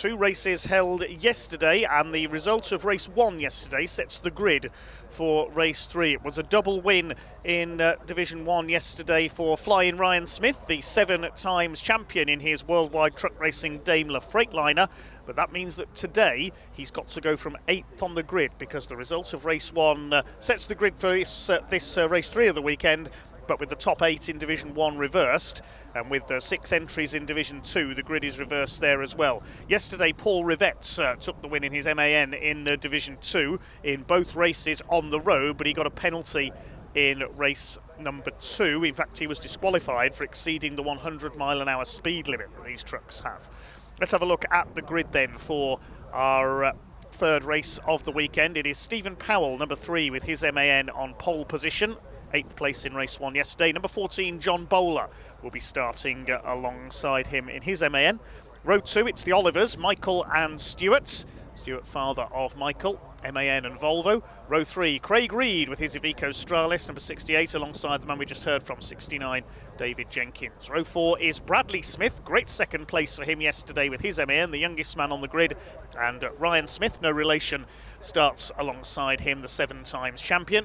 Two races held yesterday, and the result of race 1 yesterday sets the grid for race 3. It was a double win in Division 1 yesterday for Flying Ryan Smith, the 7 times champion in his worldwide truck racing Daimler Freightliner. But that means that today he's got to go from 8th on the grid, because the result of race 1 sets the grid for this race 3 of the weekend. But with the top 8 in Division 1 reversed, and with 6 entries in Division 2, the grid is reversed there as well. Yesterday, Paul Rivette took the win in his MAN in Division 2 in both races on the road, but he got a penalty in race number 2. In fact, he was disqualified for exceeding the 100-mile-an-hour speed limit that these trucks have. Let's have a look at the grid then for our third race of the weekend. It is Stephen Powell, number 3, with his MAN on pole position. 8th place in race 1 yesterday. Number 14, John Bowler, will be starting alongside him in his MAN. Row 2, it's the Olivers, Michael and Stuart. Stuart, father of Michael, MAN and Volvo. Row 3, Craig Reed with his Iveco Stralis, number 68, alongside the man we just heard from, 69, David Jenkins. Row 4 is Bradley Smith, great second place for him yesterday with his MAN, the youngest man on the grid. And Ryan Smith, no relation, starts alongside him, the 7 times champion.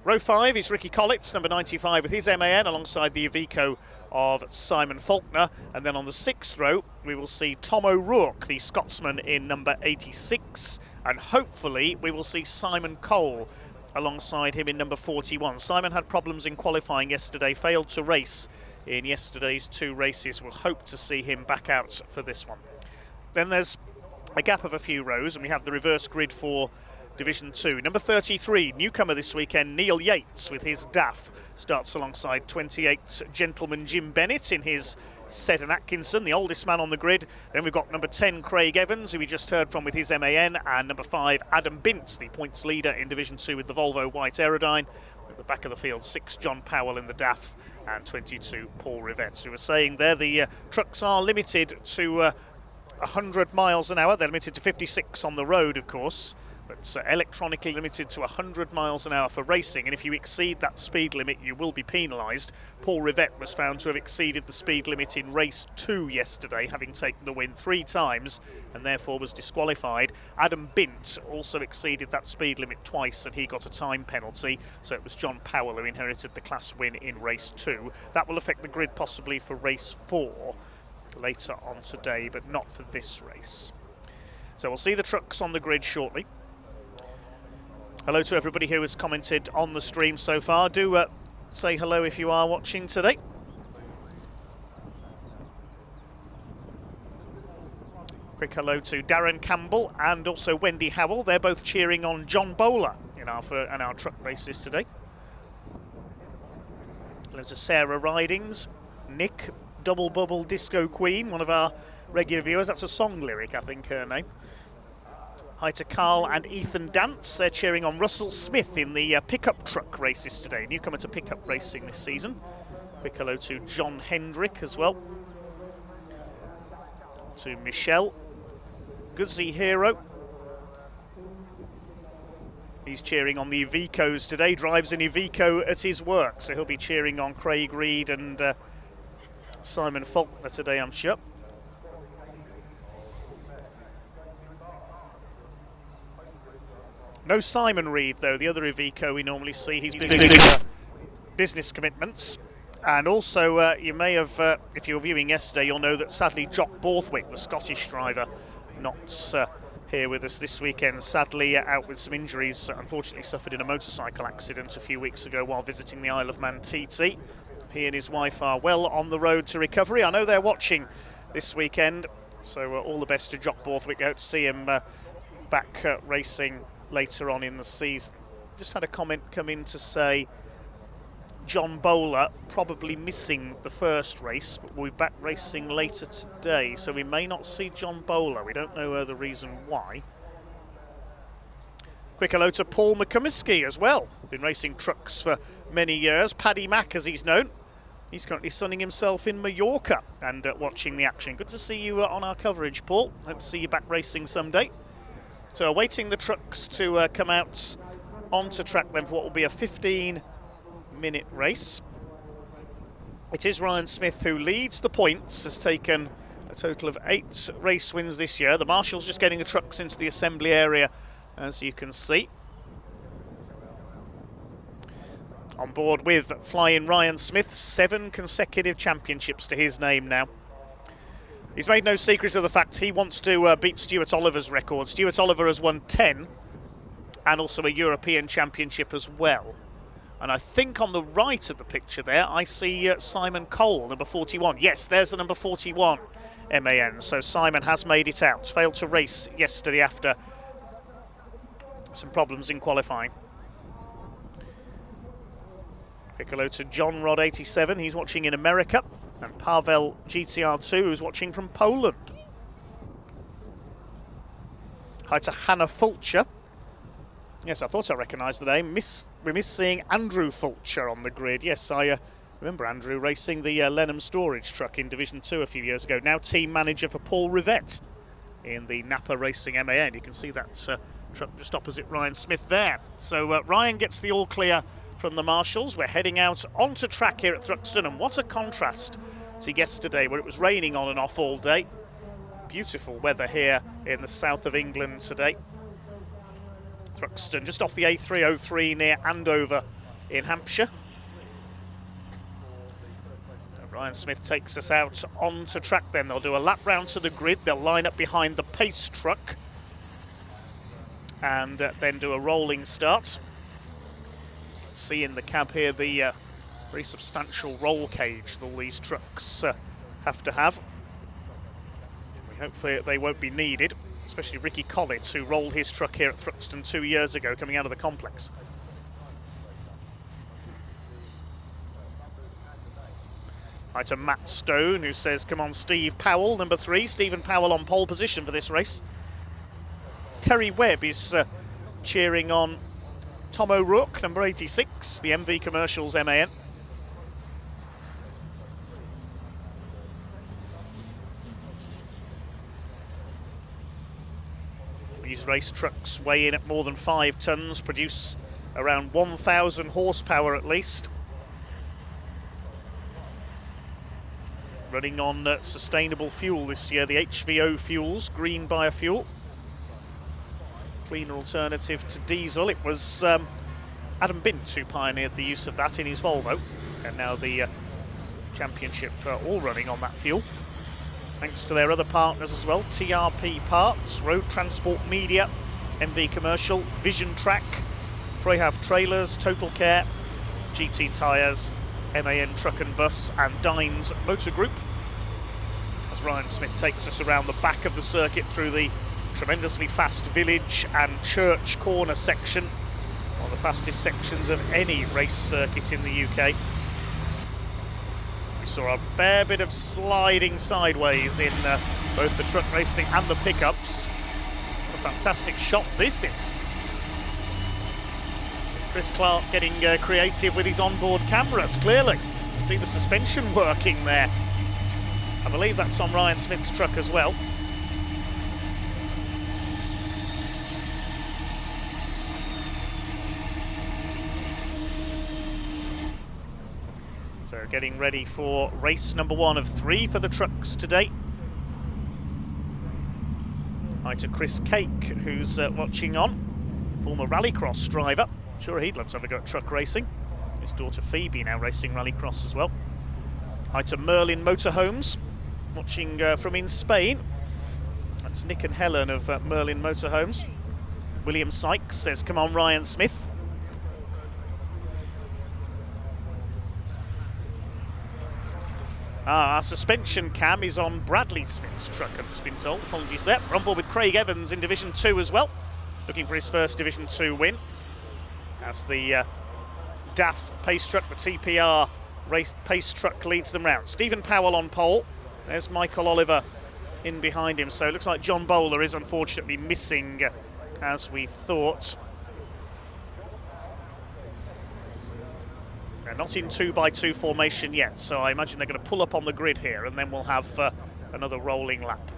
Row 5 is Ricky Collitz, number 95, with his MAN alongside the Iveco of Simon Faulkner. And then on the 6th row, we will see Tom O'Rourke, the Scotsman, in number 86. And hopefully we will see Simon Cole alongside him in number 41. Simon had problems in qualifying yesterday, failed to race in yesterday's 2 races. We'll hope to see him back out for this one. Then there's a gap of a few rows, and we have the reverse grid for Division 2. Number 33, newcomer this weekend, Neil Yates with his DAF, starts alongside 28 Gentleman Jim Bennett in his Seddon Atkinson, the oldest man on the grid. Then we've got number 10, Craig Evans, who we just heard from with his MAN, and number 5, Adam Bintz, the points leader in Division 2 with the Volvo White Aerodyne. At the back of the field, 6, John Powell in the DAF, and 22, Paul Rivette. We were saying there, the trucks are limited to 100 miles an hour. They're limited to 56 on the road, of course, but electronically limited to 100 miles an hour for racing, and if you exceed that speed limit you will be penalised. Paul Rivette was found to have exceeded the speed limit in race 2 yesterday, having taken the win 3 times, and therefore was disqualified. Adam Bint also exceeded that speed limit twice, and he got a time penalty, so it was John Powell who inherited the class win in race 2. That will affect the grid possibly for race 4 later on today, but not for this race. So we'll see the trucks on the grid shortly. Hello to everybody who has commented on the stream so far. Do say hello if you are watching today. Quick hello to Darren Campbell and also Wendy Howell. They're both cheering on John Bowler in our truck races today. Hello to Sarah Ridings, Nick, Double Bubble Disco Queen, one of our regular viewers. That's a song lyric, I think, her name. Hi to Carl and Ethan Dance. They're cheering on Russell Smith in the pickup truck races today, newcomer to pickup racing this season. Quick hello to John Hendrick as well. To Michelle. Goodsy Hero. He's cheering on the Ivecos today, drives an Iveco at his work, so he'll be cheering on Craig Reed and Simon Faulkner today, I'm sure. No Simon Reed, though, the other Iveco we normally see. He's business commitments. And also, you may have, if you were viewing yesterday, you'll know that sadly Jock Borthwick, the Scottish driver, not here with us this weekend. Sadly out with some injuries. Unfortunately suffered in a motorcycle accident a few weeks ago while visiting the Isle of Man TT. He and his wife are well on the road to recovery. I know they're watching this weekend, so all the best to Jock Borthwick. Hope to see him back racing later on in the season. Just had a comment come in to say John Bowler probably missing the first race, but we'll be back racing later today, so we may not see John Bowler. We don't know the reason why. Quick hello to Paul McCumiskey as well. Been racing trucks for many years. Paddy Mack, as he's known. He's currently sunning himself in Mallorca and watching the action. Good to see you on our coverage, Paul. Hope to see you back racing someday. So awaiting the trucks to come out onto track then for what will be a 15-minute race. It is Ryan Smith who leads the points, has taken A total of 8 race wins this year. The Marshals just getting the trucks into the assembly area, as you can see. On board with Flying Ryan Smith, 7 consecutive championships to his name now. He's made no secret of the fact he wants to beat Stuart Oliver's record. Stuart Oliver has won 10 and also a European Championship as well. And I think on the right of the picture there, I see Simon Cole, number 41. Yes, there's the number 41 MAN. So Simon has made it out. Failed to race yesterday after some problems in qualifying. Big hello to John Rod 87, he's watching in America. And Pavel GTR2, who's watching from Poland. Hi to Hannah Fulcher. Yes, I thought I recognised the name. We miss seeing Andrew Fulcher on the grid. Yes, I remember Andrew racing the Lenham storage truck in Division 2 a few years ago. Now team manager for Paul Rivette in the Napa Racing MAN. You can see that truck just opposite Ryan Smith there. So Ryan gets the all clear from the Marshals. We're heading out onto track here at Thruxton, and what a contrast to yesterday where it was raining on and off all day. Beautiful weather here in the south of England today. Thruxton just off the A303 near Andover in Hampshire. Ryan Smith takes us out onto track then. They'll do a lap round to the grid. They'll line up behind the pace truck and then do a rolling start. See in the cab here the very substantial roll cage that all these trucks have to have. We hope they won't be needed, especially Ricky Collett, who rolled his truck here at Thruxton 2 years ago coming out of the complex. Hi to Matt Stone, who says, come on Steve Powell, number 3. Stephen Powell on pole position for this race. Terry Webb is cheering on Tom O'Rourke, number 86, the MV Commercials MAN. These race trucks weigh in at more than 5 tonnes, produce around 1,000 horsepower at least. Running on sustainable fuel this year, the HVO fuels, green biofuel. Cleaner alternative to diesel. It was Adam Bint who pioneered the use of that in his Volvo, and now the championship all running on that fuel. Thanks to their other partners as well, TRP Parts, Road Transport Media, MV Commercial, Vision Track, Freyhav Trailers, Total Care, GT Tyres, MAN Truck and Bus, and Dines Motor Group. As Ryan Smith takes us around the back of the circuit through the tremendously fast village and church corner section, one of the fastest sections of any race circuit in the UK. We saw a fair bit of sliding sideways in both the truck racing and the pickups. What a fantastic shot this is. Chris Clark getting creative with his onboard cameras, clearly. See the suspension working there. I believe that's on Ryan Smith's truck as well. So getting ready for race number 1 of 3 for the trucks today. Hi to Chris Cake, who's watching on, former rallycross driver. Sure he'd love to have a go at truck racing. His daughter Phoebe now racing rallycross as well. Hi to Merlin Motorhomes, watching from in Spain. That's Nick and Helen of Merlin Motorhomes. William Sykes says, come on Ryan Smith. Our suspension cam is on Bradley Smith's truck, I've just been told. Apologies there. We're on board with Craig Evans in Division 2 as well, looking for his first Division 2 win. As the DAF pace truck, the TPR race pace truck leads them round. Stephen Powell on pole. There's Michael Oliver in behind him. So it looks like John Bowler is unfortunately missing, as we thought. They're not in 2x2 formation yet, so I imagine they're going to pull up on the grid here, and then we'll have another rolling lap.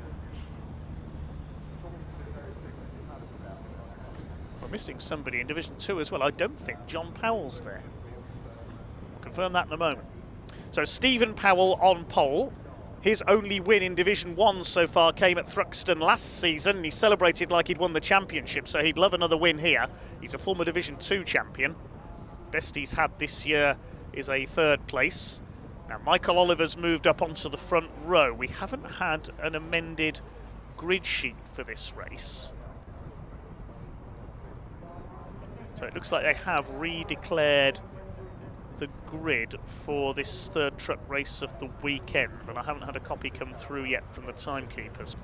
We're missing somebody in Division 2 as well. I don't think John Powell's there. We'll confirm that in a moment. So Stephen Powell on pole. His only win in Division 1 so far came at Thruxton last season. He celebrated like he'd won the championship, so he'd love another win here. He's a former Division 2 champion. Best he's had this year is a 3rd place. Now, Michael Oliver's moved up onto the front row. We haven't had an amended grid sheet for this race. So it looks like they have redeclared the grid for this 3rd truck race of the weekend, but I haven't had a copy come through yet from the timekeepers.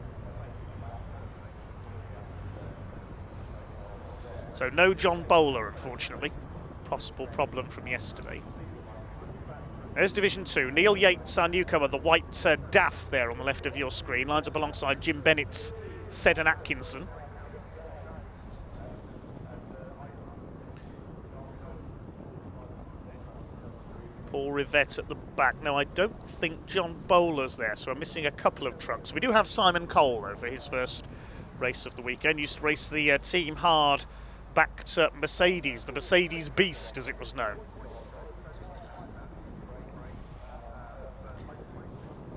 So no John Bowler, unfortunately. Possible problem from yesterday. There's Division 2. Neil Yates, our newcomer, the white DAF there on the left of your screen, lines up alongside Jim Bennett's Seddon Atkinson. Paul Rivette at the back. No, I don't think John Bowler's there, so I'm missing a couple of trucks. We do have Simon Cole, though, for his first race of the weekend. Used to race the Team Hard backed Mercedes, the Mercedes Beast, as it was known.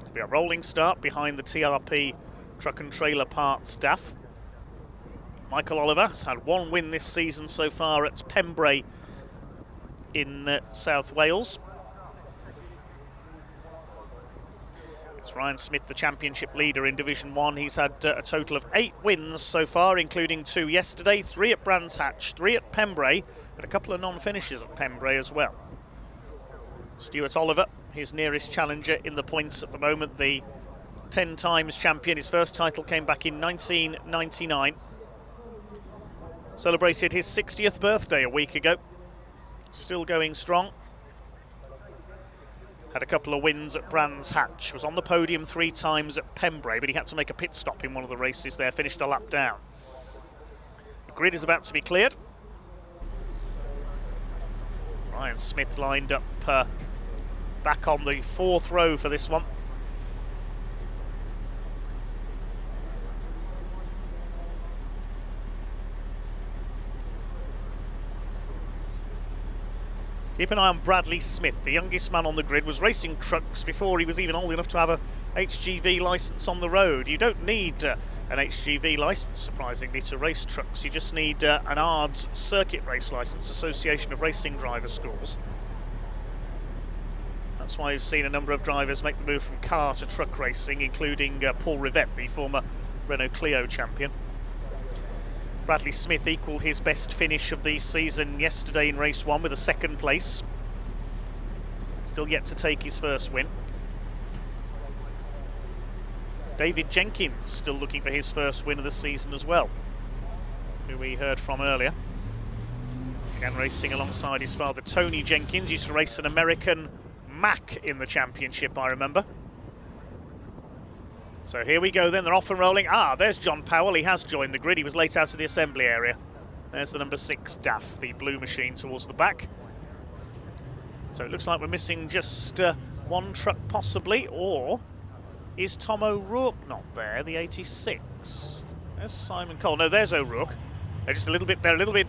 It'll be a rolling start behind the TRP Truck and Trailer Parts DAF. Michael Oliver has had 1 win this season so far at Pembrey in South Wales. It's Ryan Smith, the championship leader in Division 1. He's had a total of 8 wins so far, including 2 yesterday, 3 at Brands Hatch, 3 at Pembrey, but a couple of non-finishes at Pembrey as well. Stuart Oliver, his nearest challenger in the points at the moment, the 10 times champion. His first title came back in 1999. Celebrated his 60th birthday a week ago. Still going strong. Had a couple of wins at Brands Hatch. Was on the podium 3 times at Pembrey, but he had to make a pit stop in one of the races there. Finished a lap down. The grid is about to be cleared. Ryan Smith lined up back on the 4th row for this one. Keep an eye on Bradley Smith, the youngest man on the grid, was racing trucks before he was even old enough to have a HGV licence on the road. You don't need an HGV licence, surprisingly, to race trucks. You just need an ARDS circuit race licence, Association of Racing Driver Schools. That's why you've seen a number of drivers make the move from car to truck racing, including Paul Rivette, the former Renault Clio champion. Bradley Smith equalled his best finish of the season yesterday in race 1 with a 2nd place. Still yet to take his first win. David Jenkins still looking for his first win of the season as well, who we heard from earlier. Began racing alongside his father Tony Jenkins. Used to race an American Mack in the championship, I remember. So here we go then, they're off and rolling. There's John Powell, he has joined the grid. He was late out of the assembly area. There's the number 6 DAF, the blue machine towards the back. So it looks like we're missing just 1 truck possibly, or is Tom O'Rourke not there, the 86? There's Simon Cole. No, there's O'Rourke. They're just a little bit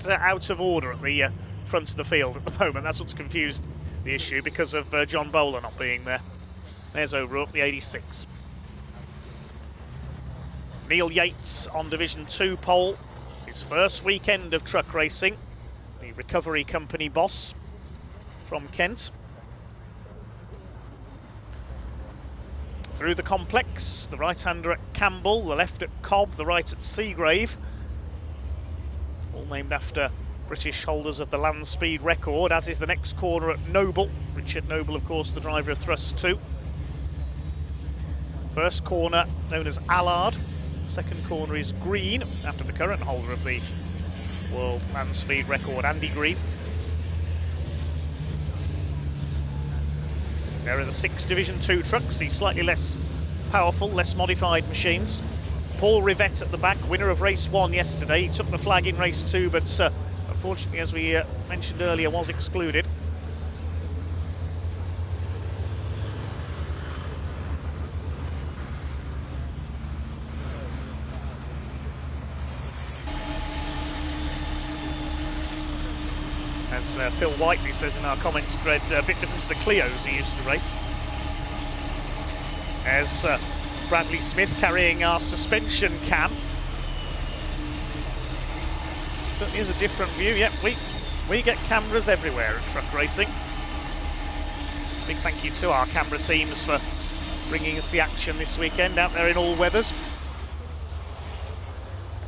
out of order at the front of the field at the moment. That's what's confused the issue because of John Bowler not being there. There's O'Rourke, the 86. Neil Yates on Division 2 pole, his first weekend of truck racing, the recovery company boss from Kent. Through the complex, the right-hander at Campbell, the left at Cobb, the right at Seagrave. All named after British holders of the land speed record, as is the next corner at Noble. Richard Noble, of course, the driver of Thrust 2. First corner known as Allard. Second corner is Green, after the current holder of the world land speed record, Andy Green. There are the 6 Division 2 trucks, the slightly less powerful, less modified machines. Paul Rivette at the back, winner of race 1 yesterday. He took the flag in race 2, but unfortunately, as we mentioned earlier, was excluded. As Phil Whiteley says in our comments thread, a bit different to the Clios he used to race. There's Bradley Smith carrying our suspension cam. Certainly is a different view. Yep, we get cameras everywhere at truck racing. Big thank you to our camera teams for bringing us the action this weekend out there in all weathers.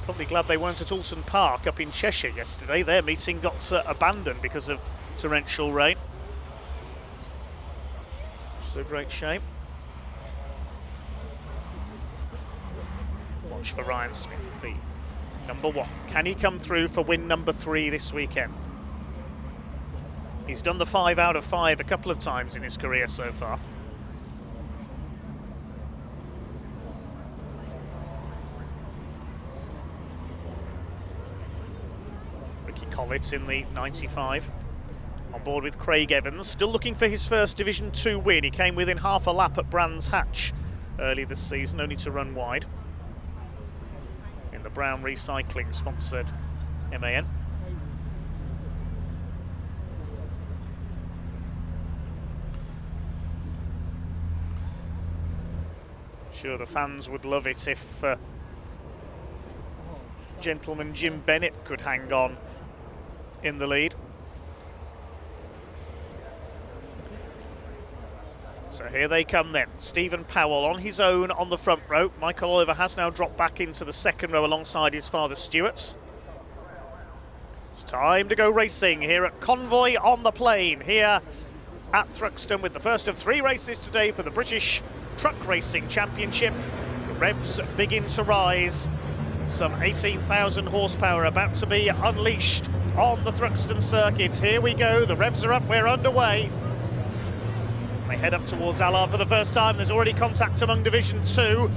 Probably glad they weren't at Alton Park up in Cheshire yesterday. Their meeting got abandoned because of torrential rain. It's a great shame. Watch for Ryan Smith, the #1. Can he come through for win number 3 this weekend? He's done the 5 out of 5 a couple of times in his career so far. Ricky Collett in the 95. On board with Craig Evans, still looking for his first Division 2 win. He came within half a lap at Brands Hatch early this season, only to run wide. In the Brown Recycling sponsored MAN. Sure, the fans would love it if gentleman Jim Bennett could hang on in the lead. So here they come then. Stephen Powell on his own on the front row. Michael Oliver has now dropped back into the second row alongside his father Stuart. It's time to go racing here at Convoy on the Plain, here at Thruxton, with the first of 3 races today for the British Truck Racing Championship. The revs begin to rise. Some 18,000 horsepower about to be unleashed on the Thruxton circuit. Here we go, the revs are up, we're underway. They head up towards Allard for the first time. There's already contact among Division 2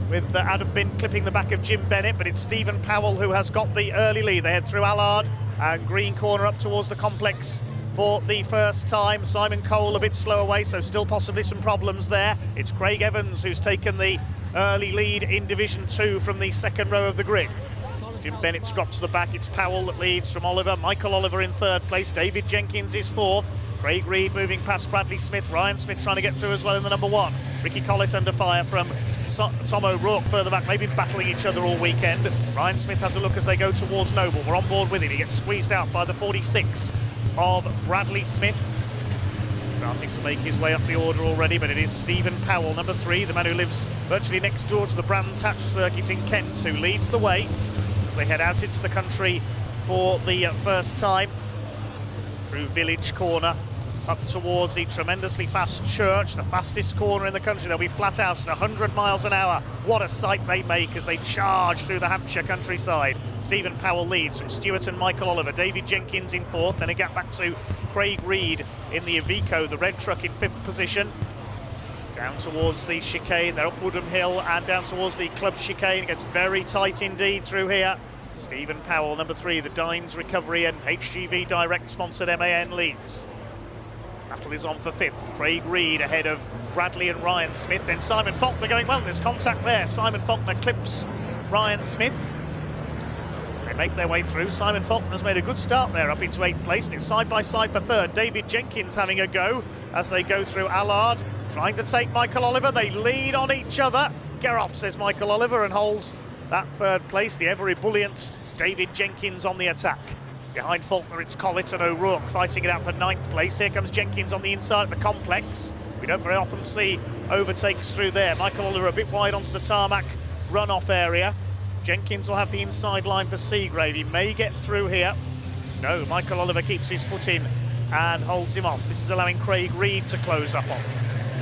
with Adam Bint clipping the back of Jim Bennett, but it's Stephen Powell who has got the early lead. They head through Allard and green corner up towards the complex for the first time. Simon Cole a bit slow away, so still possibly some problems there. It's Craig Evans who's taken the early lead in Division 2 from the second row of the grid. Jim Bennett drops to the back. It's Powell that leads from Oliver. Michael Oliver in third place. David Jenkins is fourth. Craig Reed moving past Bradley Smith. Ryan Smith trying to get through as well in the #1. Ricky Collett under fire from Tom O'Rourke further back. They've been battling each other all weekend. Ryan Smith has a look as they go towards Noble. We're on board with him. He gets squeezed out by the 46 of Bradley Smith. Starting to make his way up the order already, but it is Stephen Powell, #3, the man who lives virtually next door to the Brands Hatch circuit in Kent, who leads the way as they head out into the country for the first time. Through Village Corner, up towards the tremendously fast Church, the fastest corner in the country. They'll be flat out at 100 miles an hour. What a sight they make as they charge through the Hampshire countryside. Stephen Powell leads from Stewart and Michael Oliver. David Jenkins in fourth, then a gap back to Craig Reed in the Iveco, the red truck in fifth position. Down towards the chicane, they're up Woodham Hill and down towards the club chicane. It gets very tight indeed through here. Stephen Powell, #3, the Dines Recovery and HGV Direct sponsored MAN leads. Battle is on for fifth. Craig Reed ahead of Bradley and Ryan Smith. Then Simon Faulkner going well. There's contact there. Simon Faulkner clips Ryan Smith. They make their way through. Simon Faulkner's made a good start there up into 8th place, and it's side by side for third. David Jenkins having a go as they go through Allard, trying to take Michael Oliver. They lead on each other. Get off, says Michael Oliver, and holds that third place. The ever ebullient David Jenkins on the attack. Behind Faulkner, it's Collett and O'Rourke fighting it out for 9th place. Here comes Jenkins on the inside of the complex. We don't very often see overtakes through there. Michael Oliver a bit wide onto the tarmac runoff area. Jenkins will have the inside line for Seagrave. He may get through here. No, Michael Oliver keeps his foot in and holds him off. This is allowing Craig Reed to close up on.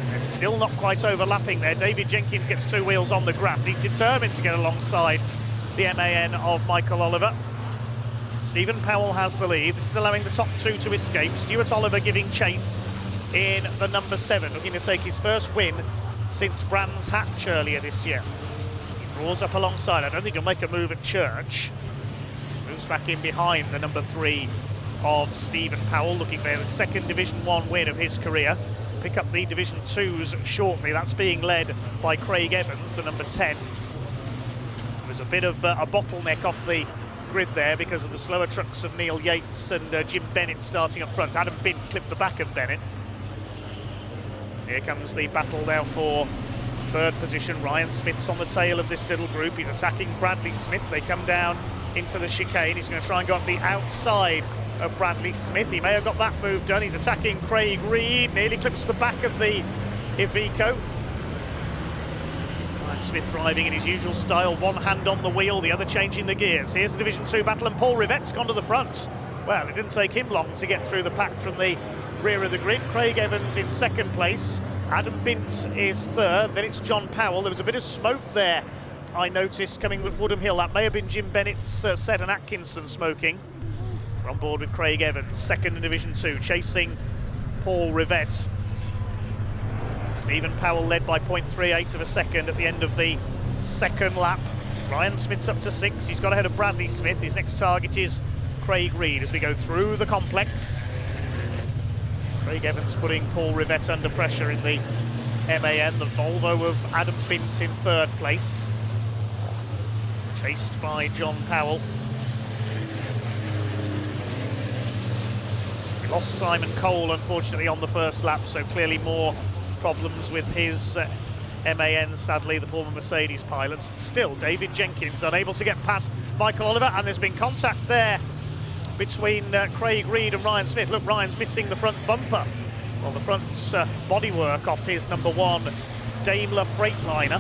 They're still not quite overlapping there. David Jenkins gets 2 wheels on the grass. He's determined to get alongside the MAN of Michael Oliver. Stephen Powell has the lead. This is allowing the top 2 to escape. Stuart Oliver giving chase in the #7, looking to take his first win since Brands Hatch earlier this year. He draws up alongside. I don't think he'll make a move at Church. Moves back in behind the #3 of Stephen Powell, looking for the second Division 1 win of his career. Pick up the Division 2s shortly. That's being led by Craig Evans, the #10. There's a bit of a bottleneck off the grid there because of the slower trucks of Neil Yates and Jim Bennett starting up front. Adam Bint clipped the back of Bennett. Here comes the battle now for third position. Ryan Smith's on the tail of this little group. He's attacking Bradley Smith. They come down into the chicane. He's going to try and go up the outside of Bradley Smith. He may have got that move done. He's attacking Craig Reed. Nearly clips the back of the Iveco. Ryan Smith driving in his usual style. One hand on the wheel, the other changing the gears. Here's the Division 2 battle, and Paul Rivette's gone to the front. Well, it didn't take him long to get through the pack from the rear of the grid. Craig Evans in second place. Adam Bint is third. Then it's John Powell. There was a bit of smoke there, I noticed, coming with Woodham Hill. That may have been Jim Bennett's Seddon Atkinson smoking. We're on board with Craig Evans, second in Division 2, chasing Paul Rivette. Stephen Powell led by 0.38 of a second at the end of the second lap. Ryan Smith's up to 6. He's got ahead of Bradley Smith. His next target is Craig Reed as we go through the complex. Craig Evans putting Paul Rivette under pressure in the MAN. The Volvo of Adam Bint in third place, chased by John Powell. We lost Simon Cole, unfortunately, on the first lap, so clearly more problems with his MAN, sadly, the former Mercedes pilot. Still, David Jenkins unable to get past Michael Oliver, and there's been contact there between Craig Reed and Ryan Smith. Look, Ryan's missing the front bumper. Well, the front bodywork off his number 1 Daimler Freightliner.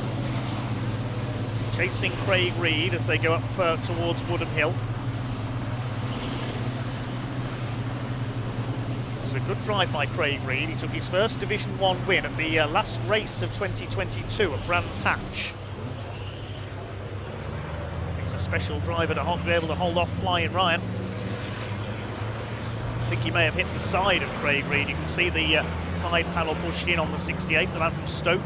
Chasing Craig Reed as they go up towards Woodham Hill. It's a good drive by Craig Reed. He took his first Division 1 win at the last race of 2022 at Brands Hatch. He's a special driver to be able to hold off Flying Ryan. I think he may have hit the side of Craig Reed. You can see the side panel pushed in on the 68, the man from Stoke.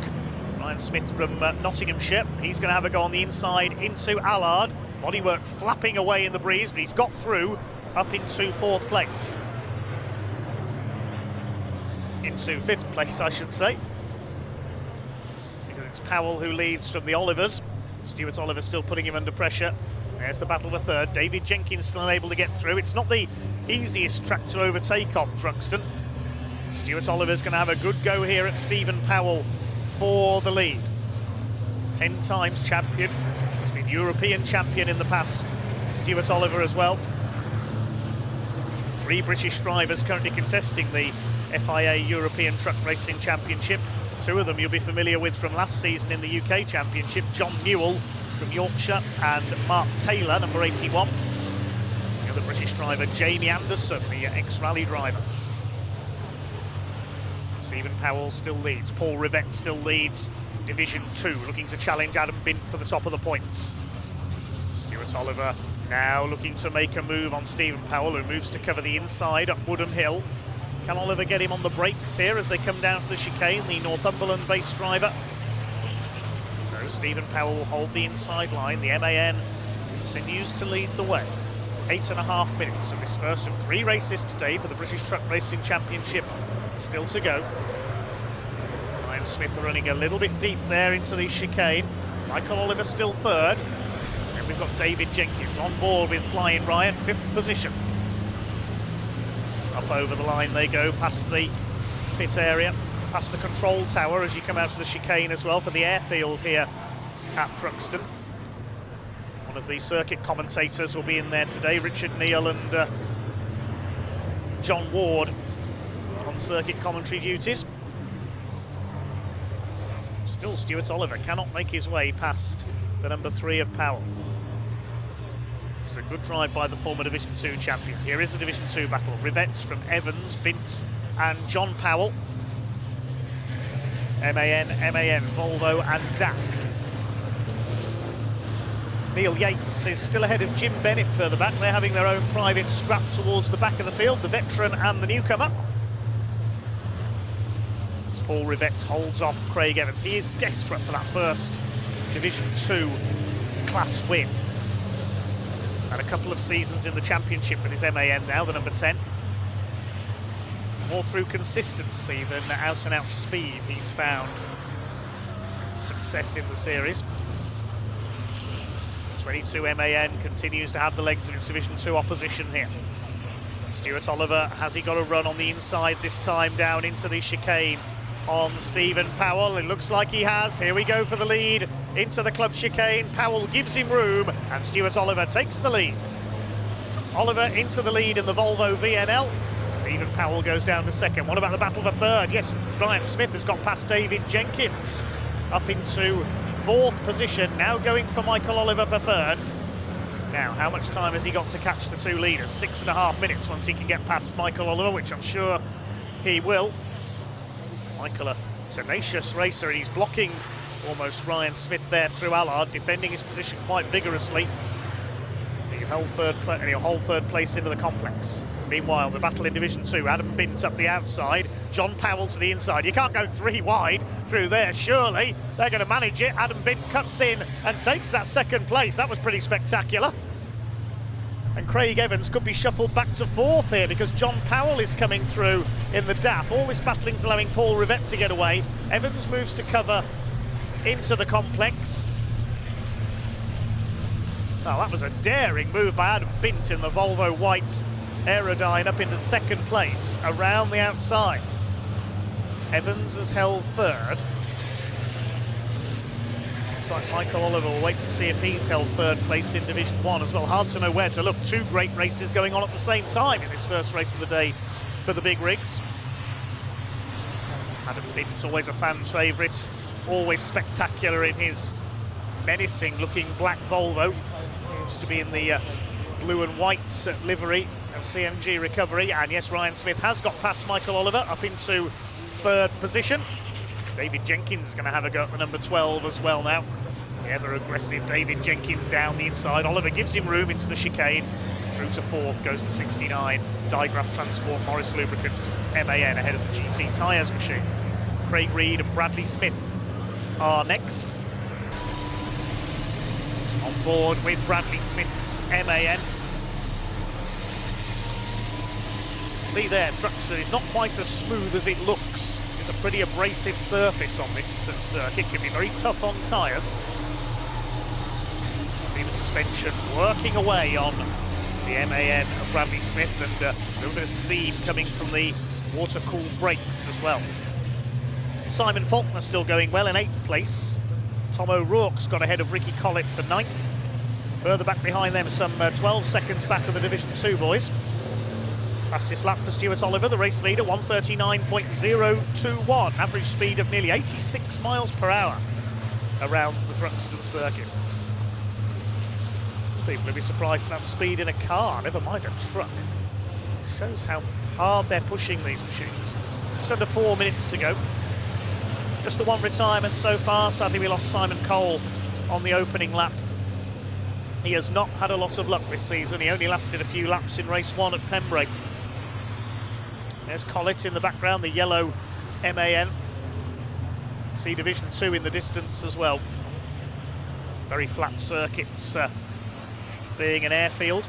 Ryan Smith from Nottinghamshire. He's going to have a go on the inside into Allard. Bodywork flapping away in the breeze, but he's got through up into 4th place. Into 5th place, I should say. Because it's Powell who leads from the Olivers. Stuart Oliver still putting him under pressure. There's the battle for third. David Jenkins still unable to get through. It's not the easiest track to overtake on Thruxton. Stuart Oliver's going to have a good go here at Stephen Powell for the lead. 10 times champion. He's been European champion in the past. Stuart Oliver as well. 3 British drivers currently contesting the FIA European Truck Racing Championship. 2 of them you'll be familiar with from last season in the UK Championship. John Newell from Yorkshire and Mark Taylor, number 81. The other British driver, Jamie Anderson, the ex-rally driver. Stephen Powell still leads. Paul Rivette still leads Division 2, looking to challenge Adam Bint for the top of the points. Stuart Oliver now looking to make a move on Stephen Powell, who moves to cover the inside up Woodham Hill. Can Oliver get him on the brakes here as they come down to the chicane, the Northumberland-based driver? No, Stephen Powell will hold the inside line. The MAN continues to lead the way. 8.5 minutes of this first of 3 races today for the British Truck Racing Championship still to go. Ryan Smith running a little bit deep there into the chicane. Michael Oliver still third. And we've got David Jenkins on board with Flying Ryan, 5th position. Up over the line they go, past the pit area, past the control tower as you come out to the chicane as well for the airfield here at Thruxton. One of the circuit commentators will be in there today, Richard Neal and John Ward on circuit commentary duties. Still Stuart Oliver cannot make his way past the number 3 of Powell. It's a good drive by the former Division 2 champion. Here is the Division 2 battle. Rivette's from Evans, Bint and John Powell. MAN, Volvo and DAF. Neil Yates is still ahead of Jim Bennett further back. They're having their own private scrap towards the back of the field, the veteran and the newcomer. As Paul Rivette holds off Craig Evans. He is desperate for that first Division 2 class win. Had a couple of seasons in the championship with his MAN now, the number 10. More through consistency than out-and-out speed he's found success in the series. 22 MAN continues to have the legs of its Division 2 opposition here. Stuart Oliver, has he got a run on the inside this time down into the chicane? on Stephen Powell. It looks like he has. Here we go for the lead into the club chicane. Powell gives him room, and Stuart Oliver takes the lead. Oliver into the lead in the Volvo VNL. Stephen Powell goes down to second. What about the battle for third? Yes, Ryan Smith has got past David Jenkins up into fourth position. Now going for Michael Oliver for third. Now, how much time has he got to catch the two leaders? 6.5 minutes once he can get past Michael Oliver, which I'm sure he will. Michael, a tenacious racer, and he's blocking almost Ryan Smith there through Allard, defending his position quite vigorously. He'll hold third place into the complex. Meanwhile, the battle in Division 2, Adam Bint up the outside, John Powell to the inside. You can't go three wide through there, surely. They're going to manage it. Adam Bint cuts in and takes that second place. That was pretty spectacular. And Craig Evans could be shuffled back to fourth here because John Powell is coming through in the DAF. All this battling's allowing Paul Rivette to get away. Evans moves to cover into the complex. Oh, that was a daring move by Adam Bint in the Volvo White Aerodyne up into second place around the outside. Evans has held third. Looks like Michael Oliver will wait to see if he's held third place in Division 1 as well. Hard to know where to look. Two great races going on at the same time in this first race of the day for the big rigs. Adam Bint's always a fan's favourite, always spectacular in his menacing looking black Volvo. Used to be in the blue and white livery of CMG Recovery. And yes, Ryan Smith has got past Michael Oliver up into third position. David Jenkins is going to have a go at the number 12 as well now. The ever aggressive David Jenkins down the inside. Oliver gives him room into the chicane. Through to fourth goes the 69 Digraph Transport Morris Lubricants MAN ahead of the GT Tyres machine. Craig Reed and Bradley Smith are next. On board with Bradley Smith's MAN. See there, Thruxton is not quite as smooth as it looks. It's a pretty abrasive surface on this circuit. Can be very tough on tyres. See the suspension working away on the MAN of Bradley Smith, and a little bit of steam coming from the water-cooled brakes as well. Simon Faulkner still going well in 8th place. Tom O'Rourke's got ahead of Ricky Collett for 9th. Further back behind them, some 12 seconds back of the Division 2 boys. Fastest lap for Stuart Oliver, the race leader, 1:39.021. Average speed of nearly 86 miles per hour around the Thruxton circuit. Some people will be surprised at that speed in a car, never mind a truck. Shows how hard they're pushing these machines. Just under 4 minutes to go. Just the one retirement so far. Sadly, we lost Simon Cole on the opening lap. He has not had a lot of luck this season. He only lasted a few laps in race 1 at Pembrey. There's Collett in the background, the yellow MAN. See Division 2 in the distance as well. Very flat circuits, being an airfield.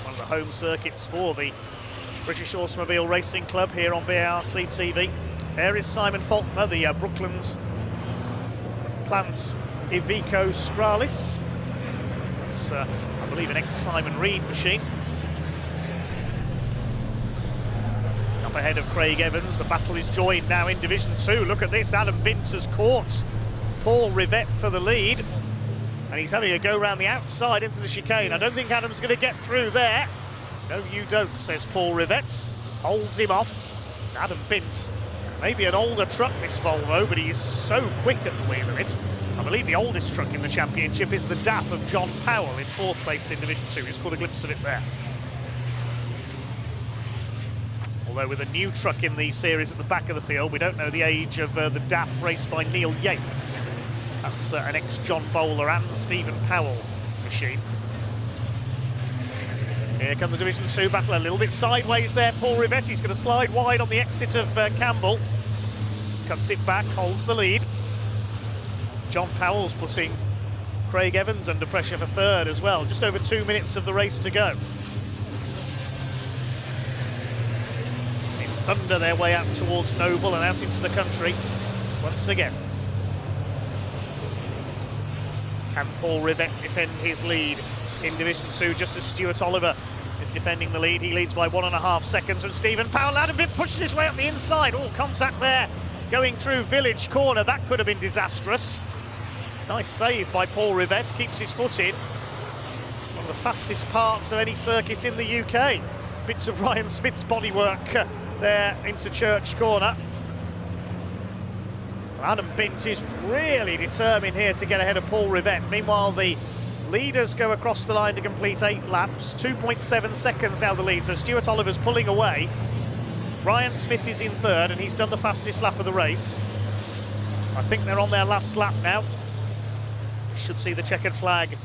One of the home circuits for the British Automobile Racing Club here on BTRC TV. There is Simon Faulkner, the Brooklands plant Iveco Stralis. It's, I believe, an ex-Simon Reed machine. Up ahead of Craig Evans, the battle is joined now in Division 2. Look at this, Adam Bint has caught Paul Rivette for the lead. And he's having a go round the outside into the chicane. I don't think Adam's going to get through there. No, you don't, says Paul Rivette. Holds him off. Adam Bint, maybe an older truck, this Volvo, but he's so quick at the wheel of it. I believe the oldest truck in the championship is the DAF of John Powell in 4th place in Division 2. He's caught a glimpse of it there. Although with a new truck in the series at the back of the field, we don't know the age of the DAF raced by Neil Yates. That's an ex-John Bowler and Stephen Powell machine. Here come the Division 2 battle, a little bit sideways there. Paul Rivette, he's going to slide wide on the exit of Campbell. Cuts it back, holds the lead. John Powell's putting Craig Evans under pressure for third as well. Just over 2 minutes of the race to go. They thunder their way out towards Noble and out into the country once again. Can Paul Rivette defend his lead in Division 2 just as Stuart Oliver is defending the lead. He leads by 1.5 seconds from Stephen Powell. Adam Bint pushes his way up the inside. Oh, contact there going through Village Corner. That could have been disastrous. Nice save by Paul Rivett, keeps his foot in. One of the fastest parts of any circuit in the UK. Bits of Ryan Smith's bodywork there into Church Corner. Adam Bint is really determined here to get ahead of Paul Rivett. Meanwhile, the leaders go across the line to complete 8 laps. 2.7 seconds now the lead, so Stuart Oliver's pulling away. Ryan Smith is in third, and he's done the fastest lap of the race. I think they're on their last lap now. Should see the checkered flag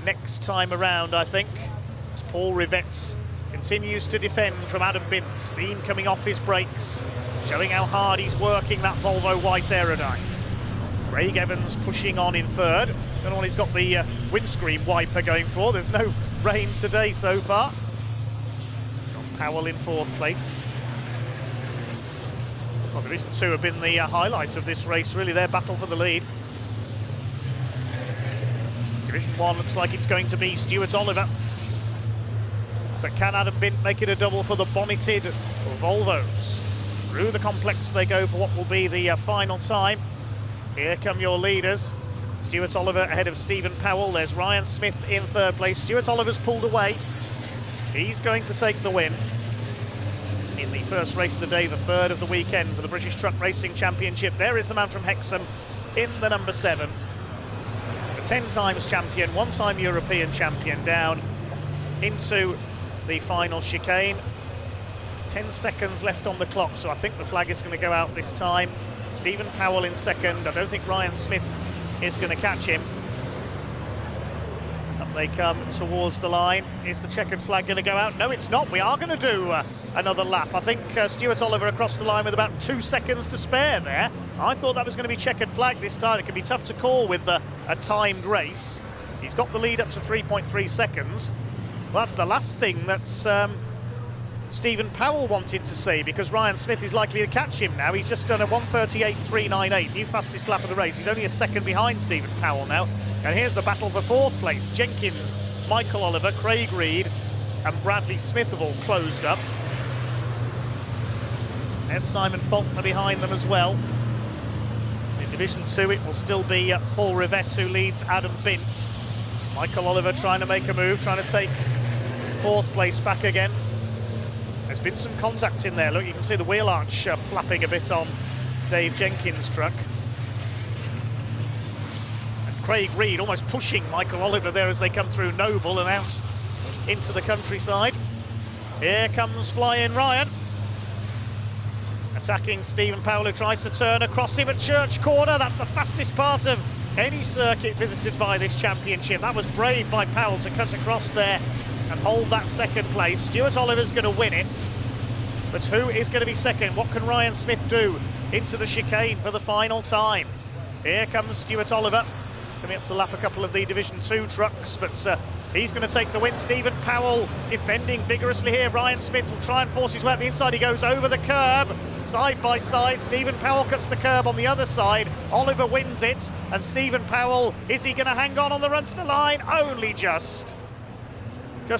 next time around, I think. As Paul Rivett continues to defend from Adam Bint. Steam coming off his brakes, showing how hard he's working that Volvo white Aerodyne. Craig Evans pushing on in third. Don't know what he's got the windscreen wiper going for. There's no rain today so far. John Powell in fourth place. Well, Division 2 have been the highlights of this race, really, their battle for the lead. Division 1 looks like it's going to be Stuart Oliver. But can Adam Bint make it a double for the bonneted Volvos? Through the complex they go for what will be the final time. Here come your leaders. Stuart Oliver ahead of Stephen Powell. There's Ryan Smith in third place. Stuart Oliver's pulled away. He's going to take the win in the first race of the day, the third of the weekend for the British Truck Racing Championship. There is the man from Hexham in the number 7. The 10 times champion, 1-time European champion, down into the final chicane. 10 seconds left on the clock, so I think the flag is going to go out this time. Stephen Powell in second. I don't think Ryan Smith is going to catch him. Up they come towards the line. Is the checkered flag going to go out? No, it's not. We are going to do another lap. I think Stuart Oliver across the line with about 2 seconds to spare there. I thought that was going to be checkered flag this time. It can be tough to call with a timed race. He's got the lead up to 3.3 seconds. Well, that's the last thing that's Stephen Powell wanted to see, because Ryan Smith is likely to catch him now. He's just done a 1:38.398, new fastest lap of the race. He's only a second behind Stephen Powell now. And here's the battle for fourth place. Jenkins, Michael Oliver, Craig Reed and Bradley Smith have all closed up. There's Simon Faulkner behind them as well. In Division 2 it will still be Paul Rivett who leads Adam Bint. Michael Oliver trying to make a move, trying to take fourth place back again. There's been some contact in there. Look, you can see the wheel arch flapping a bit on Dave Jenkins' truck. And Craig Reed almost pushing Michael Oliver there as they come through Noble and out into the countryside. Here comes Flying Ryan. Attacking Stephen Powell, who tries to turn across him at Church Corner. That's the fastest part of any circuit visited by this championship. That was brave by Powell to cut across there and hold that second place. Stuart Oliver's going to win it, but who is going to be second? What can Ryan Smith do into the chicane for the final time? Here comes Stuart Oliver, coming up to lap a couple of the Division 2 trucks, but he's going to take the win. Stephen Powell defending vigorously here. Ryan Smith will try and force his way up the inside. He goes over the curb, side by side. Stephen Powell cuts the curb on the other side. Oliver wins it, and Stephen Powell, is he going to hang on the run to the line? Only just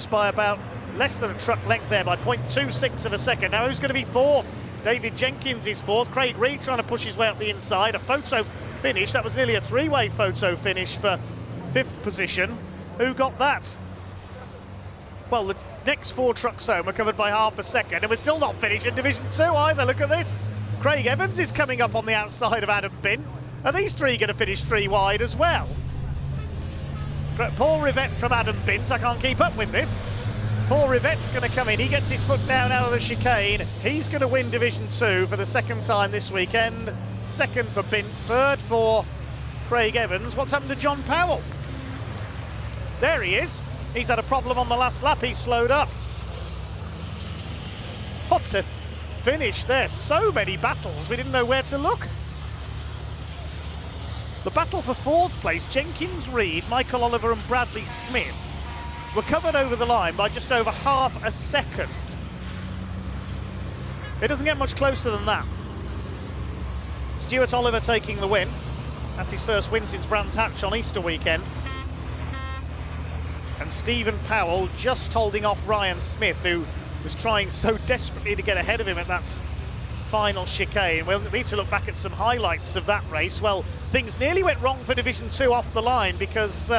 by about less than a truck length there, by 0.26 of a second. Now who's going to be fourth? David Jenkins is fourth. Craig Reed trying to push his way up the inside. A photo finish. That was nearly a 3-way photo finish for 5th position. Who got that? Well, the next 4 trucks home are covered by half a second, and we're still not finished in Division 2 either. Look at this. Craig Evans is coming up on the outside of Adam Bint. Are these 3 going to finish 3 wide as well? Paul Rivett from Adam Bint. I can't keep up with this. Paul Rivett's going to come in. He gets his foot down out of the chicane. He's going to win Division 2 for the second time this weekend. Second for Bint, third for Craig Evans. What's happened to John Powell? There he is. He's had a problem on the last lap. He's slowed up. What a finish there. So many battles. We didn't know where to look. The battle for fourth place, Jenkins, Reed, Michael Oliver and Bradley Smith, were covered over the line by just over half a second. It doesn't get much closer than that. Stuart Oliver taking the win. That's his first win since Brands Hatch on Easter weekend. and Stephen Powell just holding off Ryan Smith, who was trying so desperately to get ahead of him at that final chicane. We'll need to look back at some highlights of that race. Well, things nearly went wrong for Division 2 off the line because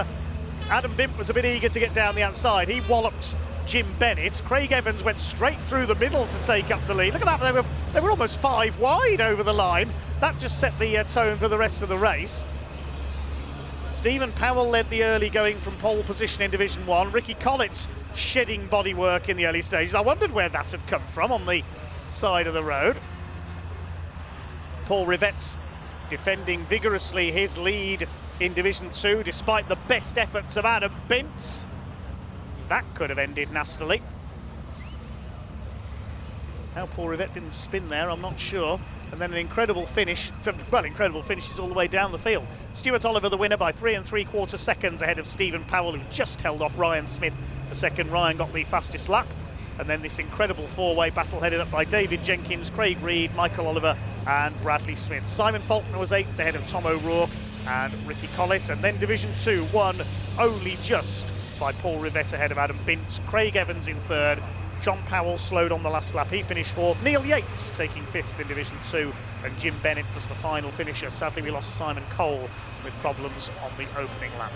Adam Bint was a bit eager to get down the outside. He walloped Jim Bennett. Craig Evans went straight through the middle to take up the lead. Look at that, they were almost 5 wide over the line. That just set the tone for the rest of the race. Stephen Powell led the early going from pole position in Division 1. Ricky Collett shedding bodywork in the early stages. I wondered where that had come from on the side of the road. Paul Rivette defending vigorously his lead in Division 2 despite the best efforts of Adam Bint. That could have ended nastily. How Paul Rivette didn't spin there, I'm not sure. And then an incredible finish, well, incredible finishes all the way down the field. Stuart Oliver, the winner, by 3 3/4 seconds ahead of Stephen Powell, who just held off Ryan Smith for second. Ryan got the fastest lap. And then this incredible 4-way battle headed up by David Jenkins, Craig Reed, Michael Oliver and Bradley Smith. Simon Faulkner was 8th ahead of Tom O'Rourke and Ricky Collett. And then Division 2 won only just by Paul Rivette ahead of Adam Bint. Craig Evans in 3rd. John Powell slowed on the last lap, he finished 4th. Neil Yates taking 5th in Division 2, and Jim Bennett was the final finisher. Sadly, we lost Simon Cole with problems on the opening lap.